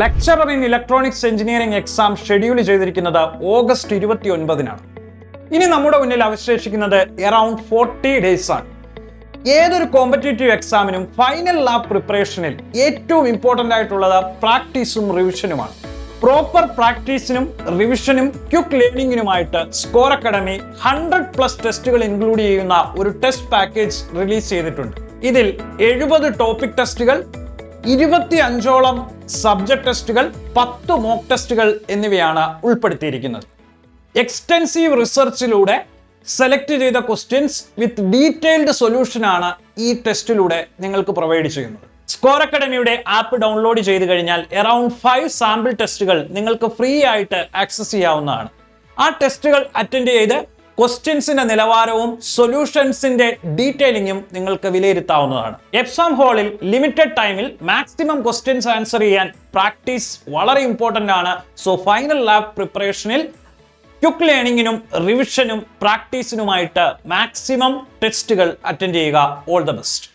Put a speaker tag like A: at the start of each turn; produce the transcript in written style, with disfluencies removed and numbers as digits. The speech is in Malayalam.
A: Lecturer in electronics engineering exam schedule ചെയ്തിരിക്കുന്നത് ഓഗസ്റ്റ് 29-നാണ്. ഇനി നമ്മുടെ മുന്നിൽ അവശേഷിക്കുന്നത് അറൌണ്ട് 40 ഡേയ്സ് ആണ്. ഏതൊരു കോമ്പറ്റേറ്റീവ് എക്സാമിനും ഫൈനൽ ലാബ് പ്രിപ്പറേഷനിൽ ഏറ്റവും ഇമ്പോർട്ടന്റ് ആയിട്ടുള്ളത് പ്രാക്ടീസും റിവിഷനുമാണ്. പ്രോപ്പർ പ്രാക്ടീസിനും റിവിഷനും ക്വിക്ക് ലേണിംഗിനുമായിട്ട് സ്കോർ അക്കാഡമി 100+ ടെസ്റ്റുകൾ ഇൻക്ലൂഡ് ചെയ്യുന്ന ഒരു ടെസ്റ്റ് പാക്കേജ് റിലീസ് ചെയ്തിട്ടുണ്ട്. ഇതിൽ 70 ടോപ്പിക് ടെസ്റ്റുകൾ, 25ഓളം സബ്ജക്ട് ടെസ്റ്റുകൾ, 10 മോക്ക് ടെസ്റ്റുകൾ എന്നിവയാണ് ഉൾപ്പെടുത്തിയിരിക്കുന്നത്. എക്സ്റ്റെൻസീവ് റിസർച്ചിലൂടെ സെലക്ട് ചെയ്ത ക്വസ്റ്റ്യൻസ് വിത്ത് ഡീറ്റെയിൽഡ് സൊല്യൂഷൻ ആണ് ഈ ടെസ്റ്റിലൂടെ നിങ്ങൾക്ക് പ്രൊവൈഡ് ചെയ്യുന്നത്. സ്കോർ അക്കാഡമിയുടെ ആപ്പ് ഡൗൺലോഡ് ചെയ്ത് കഴിഞ്ഞാൽ അറൌണ്ട് 5 സാമ്പിൾ ടെസ്റ്റുകൾ നിങ്ങൾക്ക് ഫ്രീ ആയിട്ട് ആക്സസ് ചെയ്യാവുന്നതാണ്. ആ ടെസ്റ്റുകൾ അറ്റൻഡ് ചെയ്ത് ക്വസ്റ്റ്യൻസിന്റെ നിലവാരവും സൊല്യൂഷൻസിന്റെ ഡീറ്റെയിലിംഗും നിങ്ങൾക്ക് വിലയിരുത്താവുന്നതാണ്. എക്സാം ഹാളിൽ ലിമിറ്റഡ് ടൈമിൽ മാക്സിമം ക്വസ്റ്റ്യൻസ് ആൻസർ ചെയ്യാൻ പ്രാക്ടീസ് വളരെ ഇമ്പോർട്ടന്റ് ആണ്. സോ ഫൈനൽ ലാബ് പ്രിപ്പറേഷനിൽ ക്വിക്ക് ലേണിംഗിനും റിവിഷനും പ്രാക്ടീസിനുമായിട്ട് മാക്സിമം ടെസ്റ്റുകൾ അറ്റൻഡ് ചെയ്യുക. All the best.